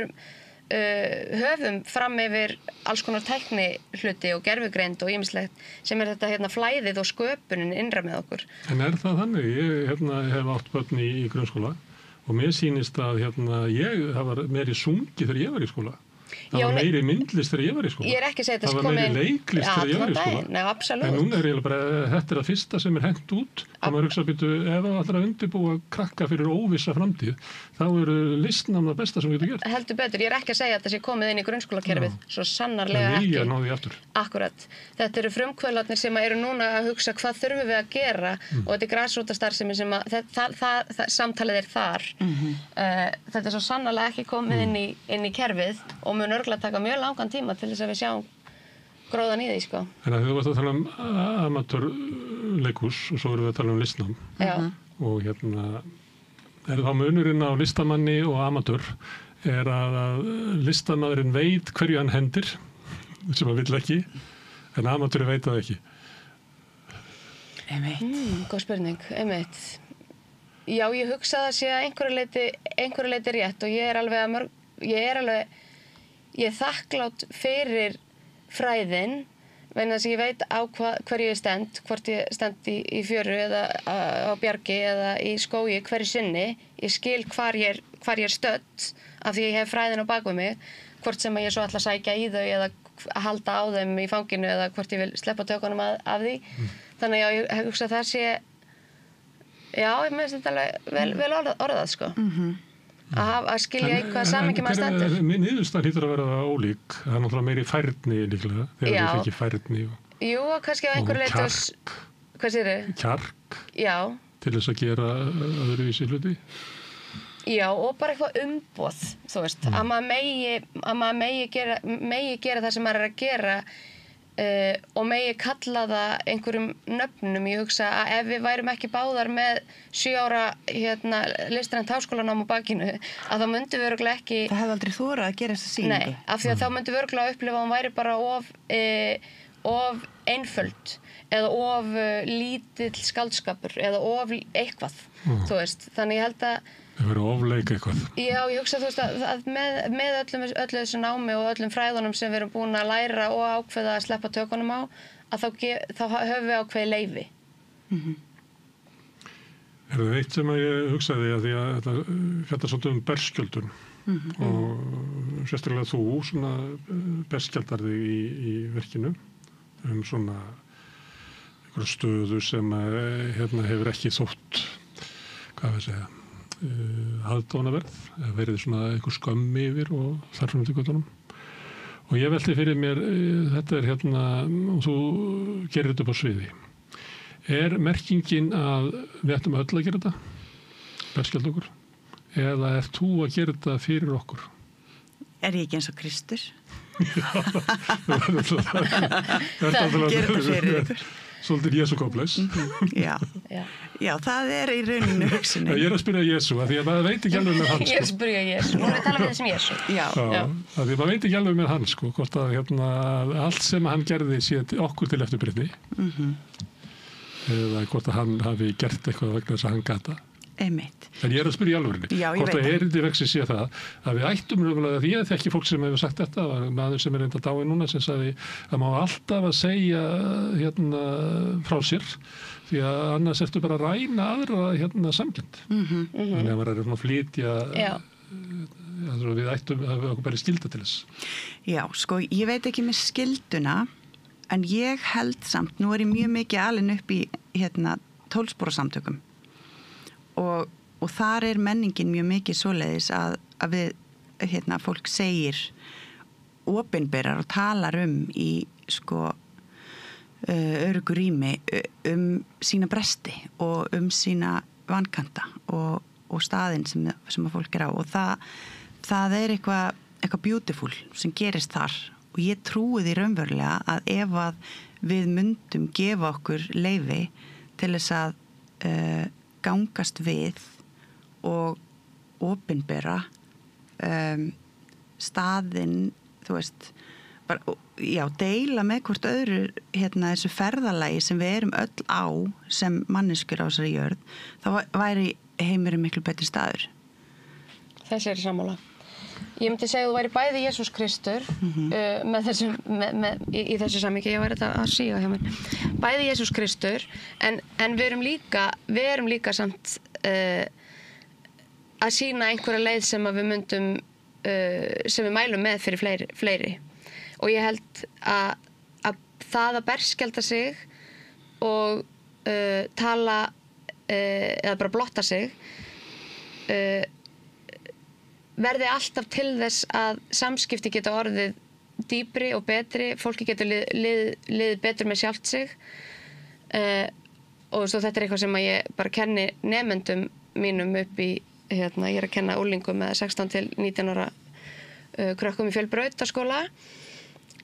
höfum fram yfir alls konar tækni hluti og gervigreind og ýmislegt sem er þetta flæðið og sköpunin innra með okkur. En er það þannig? Ég hef átt börn í grunnskóla og mér sýnist að það var meiri sungi þegar ég var í skóla. Það var meiri myndlist þegar ég var í skóla. Ég er ekki að segja það var meiri leiklist þegar ég var í skóla. Nei, absolutt. En núna er bara, þetta er það fyrsta sem er hent út. Þá maður hugsa býtu, ef það ætlar að undirbúa krakka fyrir óvissa framtíð, þá eru listnám það besta sem við getum gert. Heldur betur, ég er ekki að segja að það sé komið inn í grunnskólakerfið, svo sannarlega ekki. Það vilja ná því aftur. Akkurat. Þetta eru frumkvöðlarnir sem eru núna að hugsa hvað þurfum við að gera og þetta er grasrótarstarfsemi sem samtalið er þar. Þetta er svo sannarlega ekki komið inn í kerfið og mun örugglega taka mjög langan tíma til þess að við sjáum gróðan í því, sko. En að þú varst að tala um amatörleikhús og svo erum við að tala um listnám. Já. Og er þá munurinn á listamanni og amatör er að listamaðurinn veit hverju hann hendir, sem hann vill ekki, en amatörinn veit það ekki. Góð spurning, einmitt. Já, ég hugsa það sé að einhverju leyti rétt og ég er þakklát fyrir fræðin vegna þess að ég veit á hverju ég stend, hvort ég stend í fjöru eða á bjargi eða í skógi hverju sinni. Ég skil hvar ég er stödd af því ég hef fræðin á bakvið mig, hvort sem ég svo ætla að sækja í þau eða að halda á þeim í fanginu eða hvort ég vil sleppa tökunum af því. Þannig að ég hugsa að það sé, já, ég meðist þetta alveg vel orðað, sko. Að skilja eitthvað samingi maður stendur. Minn niðurstaðan hlýtur að vera ólík. Það er náttúrulega meiri færni líklega, þegar við fekki færni. Jú, kannski á einhverju leyti. Kjark. Hvað segirðu? Kjark. Já. Til þess að gera öðruvísi hluti. Já, og bara eitthvað umboð, þú veist. Að maður megi gera það sem maður er að gera og megi kalla það einhverjum nöfnum. Ég hugsa að ef við værum ekki báðar með 7 ára listrænt háskólanám á bakinu, að þá myndum við örugglega ekki... Það hefði aldrei þorað að gera þessa sýningu. Nei, af því að þá myndum við örugglega að upplifa að hún væri bara of einföld eða of lítill skáldskapur eða of eitthvað, þú veist. Þannig ég held að það verður ofleik eitthvað. Já, ég hugsa þú veist að með öllu þessu námi og öllum fræðunum sem við erum búin að læra og ákveða að sleppa tökunum á, að þá höfum við ákveðið leyfi. Er það eitt sem ég hugsaði að því að þetta fjallar svolítið berskjöldun og sérstaklega þú svona berskjaldar þig í verkinu svona einhverja stöðu sem hefur ekki þótt, hvað við segja, aðdáunarverð, verið svona einhver skömm yfir og þar fram til göttunum. Og ég velti fyrir mér, þetta og þú gerir þetta upp á sviði. Er merkingin að við ættum öll að gera þetta, berskjald okkur, eða þú að gera þetta fyrir okkur? Er ég ekki eins og Kristur? Það gerir þetta fyrir ykkur. Svolítið Jesú komplex. Já, það í rauninu hugsunin. Ég að spyrja Jesú, af því að maður veit ekki alveg með hann. Ég að spyrja Jesú, nú að tala með þessum Jesú. Já. Af því að maður veit ekki alveg með hann, hvort að allt sem hann gerði sé okkur til eftirbreytni. Eða hvort að hann hafi gert eitthvað vegna þess að hann gata. Einmitt. En ég að spyrja í alvörinni. Hvort að erindi vexti sé það að við ættum raunverulega, því ég þekki fólk sem hefur sagt þetta, maður sem reynda dáin núna sem sagði að má alltaf að segja frá sér því að annars ertu bara að ræna aðra samkennd. Þannig að maður er að flytja við ættum að við okkur bara skylda til þess. Já, ég veit ekki með skylduna en ég held samt, nú er ég mjög mikið alin upp í 12-spora-samtökum og þar er menningin mjög mikið svoleiðis að við, fólk segir opinberar og talar í öruggu rými sína bresti og sína vankanta og staðinn sem að fólk er á og það er eitthvað beautiful sem gerist þar og ég trúi því raunverulega að ef að við myndum gefa okkur leyfi til þess að gangast við og opinbera staðinn, þú veist, bara, deila með hvort öðru þessu ferðalagi sem við erum öll á sem manneskjur á þessari jörð, þá væri heimurinn miklu betri staður. Þessi er sammála. Ég myndi segja að þú væri bæði Jesús Kristur í þessu samhengi, ég væri þetta að síga hjá mér. Bæði Jesús Kristur, en við erum líka samt að sýna einhverja leið sem að við myndum, sem við mælum með fyrir fleiri. Og ég held að það að berskjalda sig og tala eða bara blotta sig verði alltaf til þess að samskipti geta orðið dýpri og betri, fólki getur liðið betur með sjálft sig og svo þetta er eitthvað sem að ég bara kenni nemendum mínum upp í, ég er að kenna úlingum með 16 til 19 ára krökkum í fjölbrautaskóla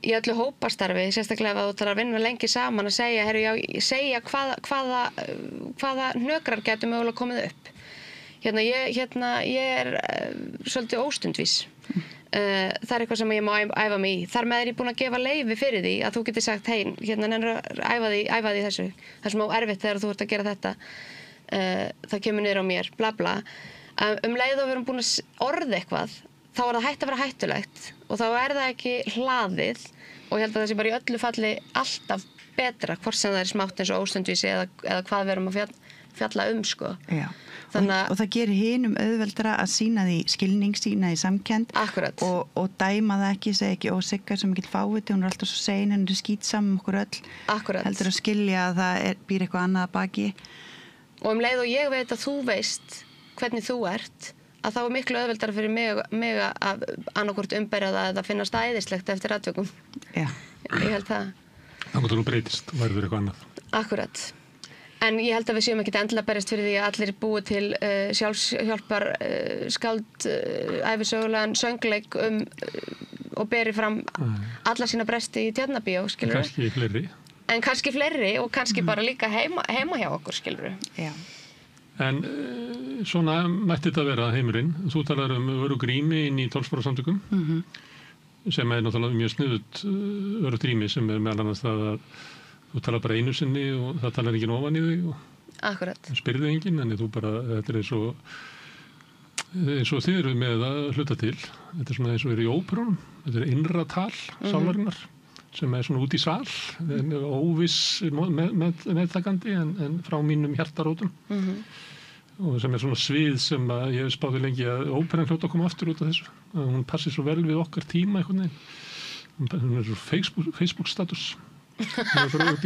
í öllu hópastarfi, sérstaklega ef þú ætlar að vinna lengi saman að segja hvaða hnökrar getur mögulega komið upp. Ég er svolítið óstundvís. Það er eitthvað sem ég má æfa mig í. Þar með er ég búin að gefa leyfi fyrir því að þú getur sagt, hei, æfa því þessu. Það er smá erfitt þegar þú ert að gera þetta. Það kemur niður á mér, bla bla. Leið og við erum búin að orða eitthvað, þá er það hætt að vera hættulegt og þá er það ekki hlaðið og ég held að það sé bara í öllu falli alltaf betra, hvort sem það er smátt eins og óstundvísi eða hvað við erum að fjalla sko. Já. Og það gerir hinum auðveldra að sýna því skilning, sýna því samkennd og dæma það ekki, segja ekki Sigga sem ekki fáviti, hún er alltaf svo sein, henni er skýtsam okkur öll. Akkurat. Heldur að skilja að það býr eitthvað annað að baki. Og leið og ég veit að þú veist hvernig þú ert, að þá er miklu auðveldara fyrir mig að annarkvort umberja það eða finna stæðislegt eftir atvikum. Já. Ég held það. Þannig að þú breytist og verður eitthvað annað. Akkurat. En ég held að við séum ekkert endilega berjast fyrir því að allir búi til sjálfshjálpar æfisögulegan söngleik og beri fram alla sína bresti í Tjarnarbíó, skilurðu. Kannski fleiri. En kannski fleiri og kannski bara líka heima hjá okkur, skilurðu. Já. En svona mætti þetta vera heimurinn. Þú talar örugg rými inn í 12-spora-samtökum sem er náttúrulega mjög sniðugt öruggt rými sem er meðal annars það að þú talar bara einu sinni og það talar enginn ofan í þig og spyrði enginn, en þú bara, þetta er eins og þið eru með að hluta til. Þetta er svona eins og er í óperunum, þetta er innra tal sálarinnar sem svona út í sval, óviss meðtakandi en frá mínum hjartarótum. Og sem svona svið sem að ég hef spáði lengi að óperan hljóta að koma aftur út af þessu. Að hún passi svo vel við okkar tíma einhvern veginn. Hún svo Facebook-status. Það er fyrir út í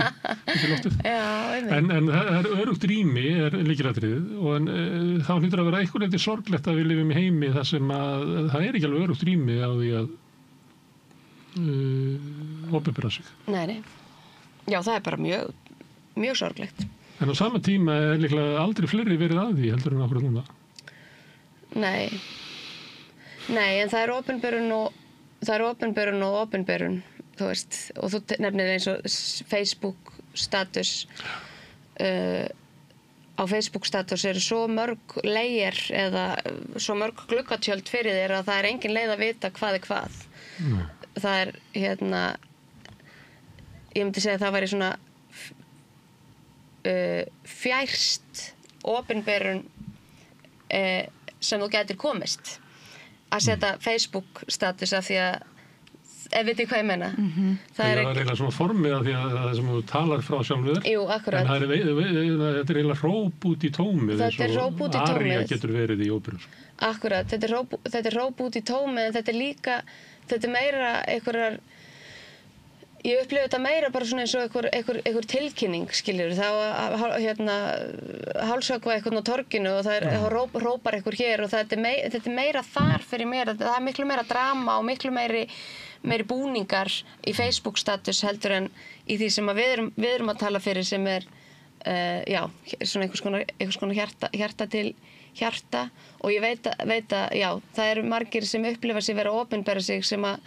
loftið. En það örugt rými lykilatriðið og þá hlýtur að vera einhvern veginn sorglegt að við lifum í heimi þar sem að það ekki alveg örugt rými á því að opinbera sig. Nei. Já, það er bara mjög sorglegt. En á sama tíma líklega aldrei fleiri verið að því heldur en okkur núna. Nei, en það er opinberun og opinberun, þú veist, og þú nefnir eins og Facebook status. Á Facebook status eru svo mörg layer eða svo mörg gluggatjöld fyrir þér að það er engin leið að vita hvað er hvað. Það er, ég myndi segja að það væri svona fjærst opinberun sem þú getur komist að setja Facebook status af því að ef veit ég hvað ég meina. Það er eiginlega svona formið af því að það sem þú talar frá sjálfur þér. Jú, akkurat. En þetta er eiginlega hróp út í tómið. Þetta er hróp út í tómið. Aría getur verið í óperur. Akkurat, þetta er hróp út í tómið en þetta er líka, þetta er meira einhverjar, ég upplifi þetta meira bara svona eins og einhver tilkynning, skiljur. Það hálshöggva eitthvað á torginu og það hrópar einhver hér og þetta er meira þar fyrir mér. Það er miklu meira drama og miklu meiri búningar í Facebook status heldur en í því sem við erum að tala fyrir sem er svona einhvers konar hjarta til hjarta og ég veit að já, það eru margir sem upplifa sig vera opinbera sig sem að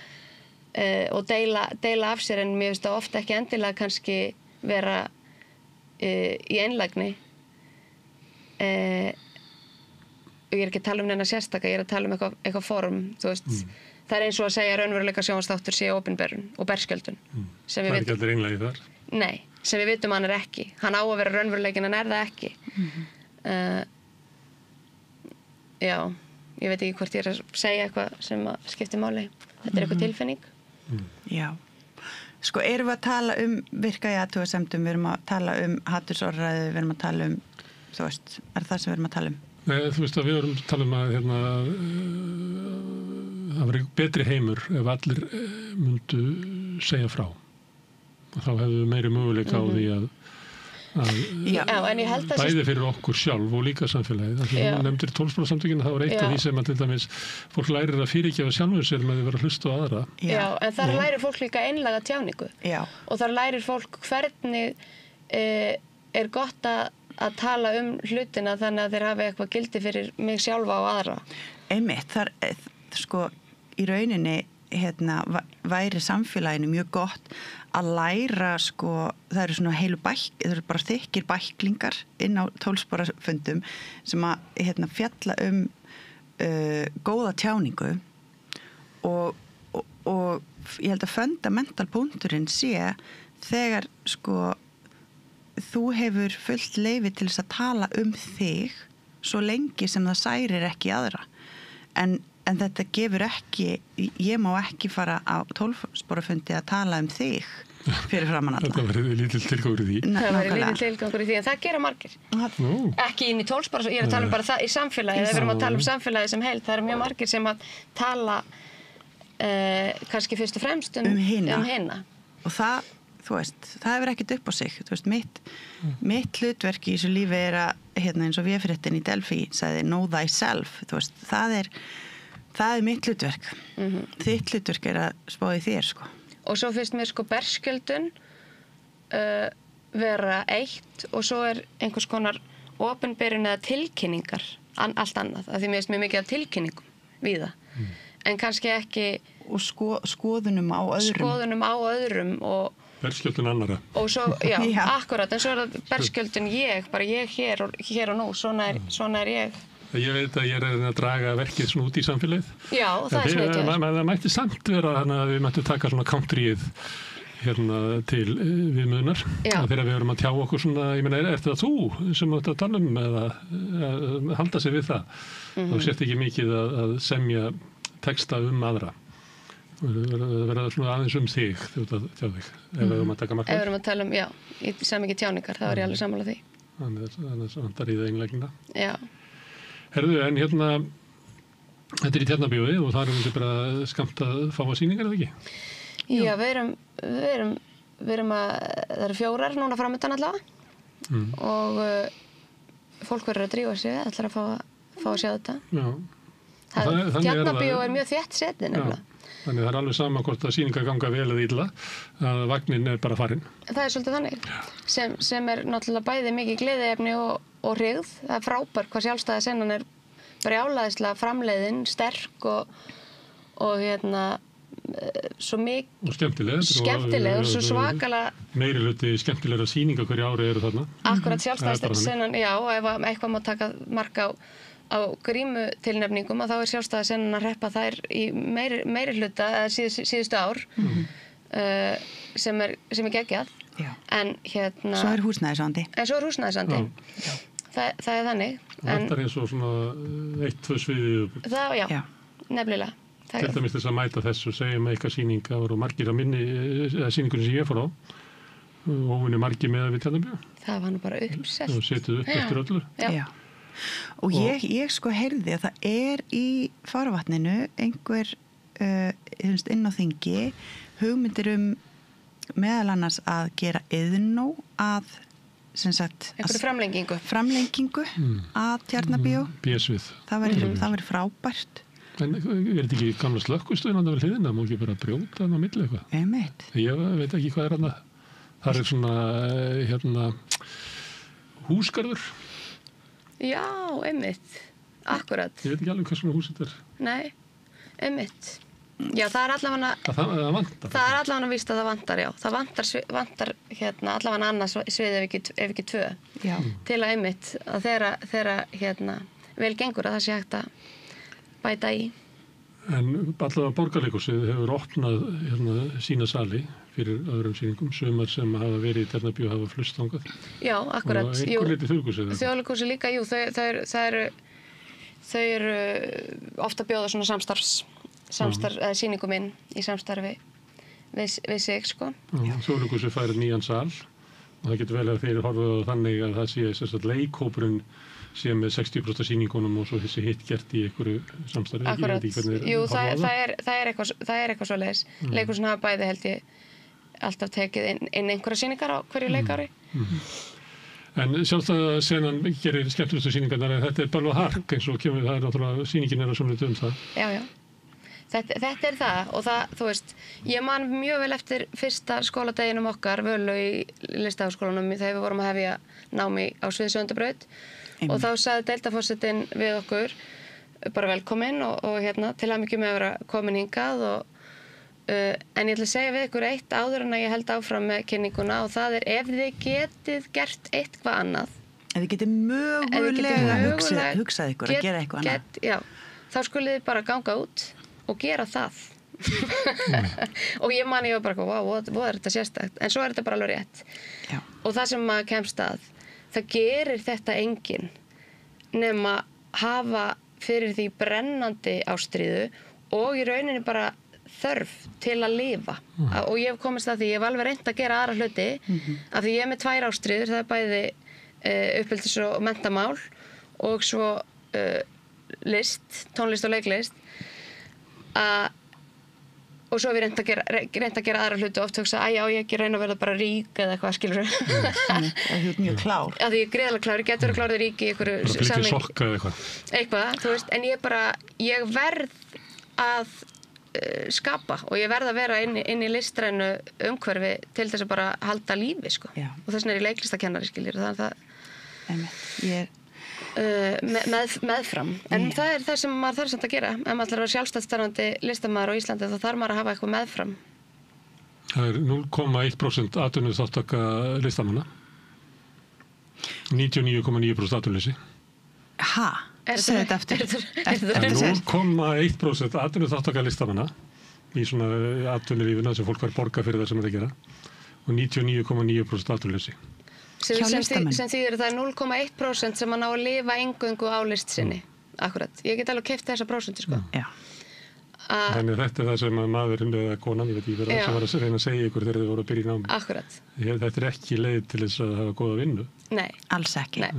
og deila af sér en mér finnst það ofta ekki endilega kannski vera í einlægni og ég er ekki að tala um neina sérstaka, ég er að tala um eitthvað form, þú veist. Það er eins og að segja að raunveruleika sjónvarpsþáttur sé opinberun og berskjöldun. Það er ekki allir einlægi þar? Nei, sem við vitum hann er ekki. Hann á að vera raunveruleikin en er það ekki. Já, ég veit ekki hvort ég er að segja eitthvað sem skiptir máli. Þetta er eitthvað tilfinning. Já. Sko, erum við að tala um virka í athugasemdum, við erum að tala um hatursorðræðu, við erum að tala um, þú veist, er það sem við erum að tala um? Nei, þú veist að við erum að tala um að það var betri heimur ef allir myndu segja frá. Og þá hefðu meiri möguleika á því að en ég held að bæði fyrir okkur sjálf og líka samfélagið. Þegar þú nefndir 12%-samtökin, það var eitt af því sem að til dæmis fólk lærir að fyrirgefa sjálfur sér með því að vera að hlusta á aðra. Já, en þar lærir fólk líka einlæga tjáningu. Já. Og þar lærir fólk hvernig er gott að tala um hlutina þannig að þeir hafi eitthvað gildi fyrir mig sjálfa og aðra. Einmitt, þar, sko, í rauninni væri samfélaginu mjög gott að læra, sko, það eru svona það eru bara þykkir bæklingar inn á 12-sporafundum sem að fjalla góða tjáningu og ég held að fundamental punkturinn sé þegar, sko, þú hefur fullt leyfi til þess að tala um þig svo lengi sem það særir ekki aðra en þetta gefur ekki, ég má ekki fara á 12-sporafundi að tala um þig fyrir framan alla. Þetta verður lítill tilgangur í því. Það verður lítill tilgangur í því, en það gera margir. Ekki inn í 12-spora, ég er að tala um bara það í samfélagi, þegar við erum að tala um samfélagi sem heild, það eru mjög margir sem að tala kannski fyrst og fremst um hina. Og það, þú veist, það hefur ekkert upp á sig. Þú veist, mitt hlutverk í þessu lífi er að, eins og véfréttin í Delphi sagði, know thyself, þú veist, það er mitt hlutverk. Þitt hlutverk er að spá í þér, sko. Og svo finnst mér, sko, berskjöldun vera eitt og svo er einhvers konar opinberun eða tilkynningar, allt annað. Af því mér finnst mjög mikið af tilkynningum við það. En kannski ekki... Og skoðunum á öðrum. Og berskjöldun annara. Og svo, já, akkurat. En svo er það berskjöldun bara ég hér og nú. Svona er ég. Ég veit að ég er að draga verkið svona út í samfélagið. Já, það er sniðugt. Það mætti samt vera þannig að við mættum taka svona countryið til viðmiðunar. Þegar við erum að tjá okkur svona, ég meina, er það þú sem átt að tala um eða halda sig við það? Þá sért ekki mikið að semja texta um aðra. verða svona aðeins þig þig, ef við erum að taka markað. Ef við erum að tala já, í samhengi tjáningar, þá ég alveg sammála því. Þannig vantar í það einleggina. Já. Herðu, en þetta í Tjarnarbíói og það er bara skamt að fá að sýningar, eða ekki? Já, við erum að, það eru 4 núna framöndan allavega og fólk verður að drífa sig, ætlar að fá að sjá þetta. Já. Tjarnarbíó er mjög þétt setið nefnilega. Þannig það er alveg sama hvort að sýningar ganga vel eða illa, að vagnin er bara farinn. Það er svolítið þannig, sem er náttúrulega bæði mikið gleðiefni og hryggð. Það er frábært hvað sjálfstæða sennan er brjálæðislega framleiðin, sterk og svo mikið skemmtileg og svo svakalega meiri hluti skemmtilegra sýninga hverju ári eru þarna. Akkurat sjálfstæða sennan, já, ef eitthvað má taka mark á grímutilnefningum að þá er sjálfstæða sennan að reppa þær í meiri hluta síðustu ár sem er geggjað. En Svo er húsnæðisvandi. Það er þannig. Það er eins og svona 1-2 sviði. Já, nefnilega. Til dæmis þess að mæta þessu, segjum eitthvað sýning, það voru margir á sýningunni sem ég fór á, óvinni margir með við Tjarnarbíó. Það var nú bara uppselt. Og setið upp eftir öllu. Já. Og ég sko heyrði að það er í farvatninu einhver inn á þingi hugmyndir meðal annars að gera iðnó að einhverju framlengingu að Tjarnarbíó. Bésvið. Það væri frábært. En er þetta ekki gamla slökkvistöðin að hliðina? Má ekki bara brjóta hann á milli eitthvað? Einmitt. Ég veit ekki hvað er hann að. Það er svona húsgarður. Já, einmitt. Akkurat. Ég veit ekki alveg hvað svona hús þetta er. Nei, einmitt. Já, það er allavega það vantar. Það er allavega víst að það vantar, já. Það vantar allavega annars svið ef ekki 2. Já. Til að einmitt að þeirra vel gengur að það sé hægt að bæta í. En allavega Borgarleikhúsið hefur opnað sína sali fyrir öðrum sýningum, sumar sem hafa verið í Tjarnarbíó hafa flust þangað. Já, akkurat. Og einhver liti Þjóðleikhúsið. Þjóðleikhúsið líka, jú, þau eru ofta bjóða svona samstarf sýningum inn í samstarfi við sig, sko. Þjóðleikhúsið fær nýjan sal og það getur vel að þeir horfa á þannig að það sé leikhópurinn sé með 60% sýningunum og svo þessi hitt gert í einhverju samstarfi. Akkurat. Jú, það er eitthvað svoleiðis. Leikhúsin hafa bæði held ég alltaf tekið inn einhverja sýningar á hverju leikári. En sjálfstæða senan gerir skemmtilegustu sýningarnar en þetta er bara hark eins og kemur það er náttúrulega sýningin er að svona það. Já. Þetta er það og það, þú veist, ég man mjög vel eftir fyrsta skóladeginum okkar, Völu í Listaháskólanum þegar við vorum að hefja námi á Sviðsöndabraut. Og þá sagði deildarforsetinn við okkur bara velkomin og til hamingju með að vera komin hingað en ég ætla að segja við ykkur eitt áður en að ég held áfram með kynninguna og það er ef þið getið gert eitthvað annað. Ef þið getið mögulega hugsað ykkur að gera eitthvað annað. Já, þá skulið þið bara ganga út og gera það. Og ég var bara, wow, er þetta sérstakt? En svo er þetta bara alveg rétt. Já. Og það sem maður kemst að það gerir þetta enginn nema hafa fyrir því brennandi ástríðu og í rauninni bara þörf til að lifa. Og ég hef komist að því, ég hef alveg reynt að gera aðra hluti af því ég er með 2 ástríður, það er bæði uppeldis- og menntamál og svo list, tónlist og leiklist og svo hef ég reynt að gera aðra hluti og oft hugsa, ég ekki reyna að verða bara rík eða eitthvað, skilur Það er mjög klár. Já, því ég er greiðlega klár, ég getur að klára rík í einhverju samhengi. Sokka eða eitthvað, þú veist, en ég verð að skapa og ég verð að vera inn í listrænu umhverfi til þess að bara halda lífi, sko. Já. Og þess vegna er ég leiklistakennari, skilur, þannig að Ég meðfram. En það er það sem maður þarf samt að gera. Ef maður ætlar að vera sjálfstætt starfandi listamaður á Íslandi þá þarf maður að hafa eitthvað meðfram. Það er 0,1% atvinnuþátttaka listamanna. 99,9% atvinnuleysi. Ha? Segðu þetta aftur. 0,1% atvinnuþátttaka listamanna í svona atvinnulífinu sem fólk var borgað fyrir það sem er að gera og 99,9% atvinnuleysi. Sem þýðir það er 0,1% sem að ná að lifa eingöngu á list sinni. Akkurat. Ég get alveg keypt þessa prósentu, sko. Já. Þannig þetta er það sem að maðurinn eða konan, ég veit ekki verið, sem var að reyna að segja ykkur þegar þið voru að byrja í námi. Akkurat. Þetta er ekki leið til þess að hafa góða vinnu. Nei. Alls ekki. Nei.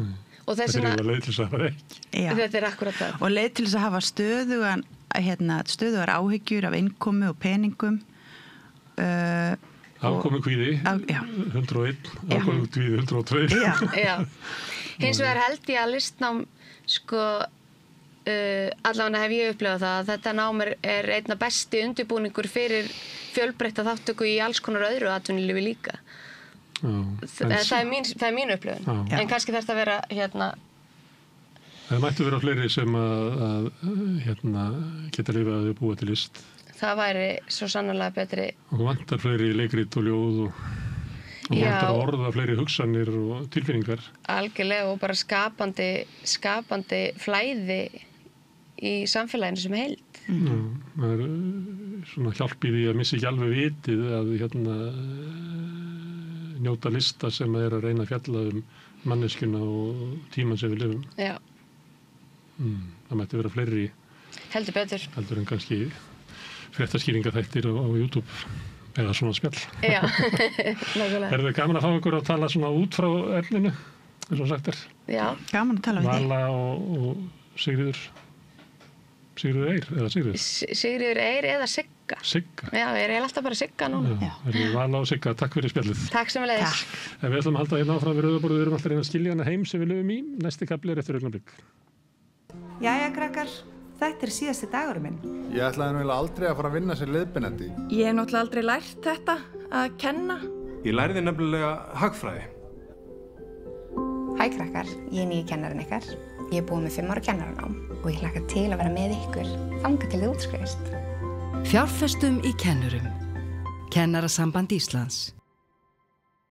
Og þetta er leið til þess að hafa ekki. Já. Þetta er akkurat það. Og leið til þess að hafa stöðugar áhyggjur af innkomu og peningum. Afkomu kvíði, 101, afkomu kvíði, 102. Já. Hins vegar held ég að listnám, sko, allavega hef ég upplifað það að þetta nám er einna besti undirbúningur fyrir fjölbreytta þáttöku í alls konar öðru atvinnulífi líka. Það er mín upplifun. En kannski þarf það að vera Það mættu vera fleiri sem að geta lifað að búa til list. Það væri svo sannarlega betri. Og vantar fleiri leikrit og ljóð og vantar að orða fleiri hugsanir og tilfinningar. Algjörlega og bara skapandi flæði í samfélaginu sem heild. Það er svona hjálp í því að missa ekki alveg vitið að njóta lista sem er að reyna að fjalla manneskjuna og tímann sem við lifum. Já. Það mætti vera fleiri heldur betur. Heldur en kannski fréttaskýringaþættir á YouTube eða svona spjall. Já, nákvæmlega. Er það gaman að fá ykkur að tala svona út frá efninu, eins og sagt er? Já. Gaman að tala við þig. Vala og Sigríður Eir eða Sigríður? Sigríður Eir eða Sigga. Sigga? Já, ég er alltaf bara Sigga núna. Já. Vala og Sigga, takk fyrir spjallið. Takk sem við leiðis. En við ætlum að halda hérna áfram við rauðaborðið, við erum alltaf að reyna að skilja hana heim sem við lifum í. Næsti kafli er eftir augnablik. Jæja, krakkar. Þetta er síðasti dagurum minn. Ég ætlaði nú aldrei að fara að vinna sem leiðbeinandi. Ég hef náttúrulega aldrei lært þetta, að kenna. Ég lærði nefnilega hagfræði. Hæ krakkar, ég er nýji kennarinn ykkar. Ég er búin með 5 ára kennaranám og ég hlakka til að vera með ykkur þangað til þið útskrifist. Fjárfestum í kennurum. Kennarasamband Íslands.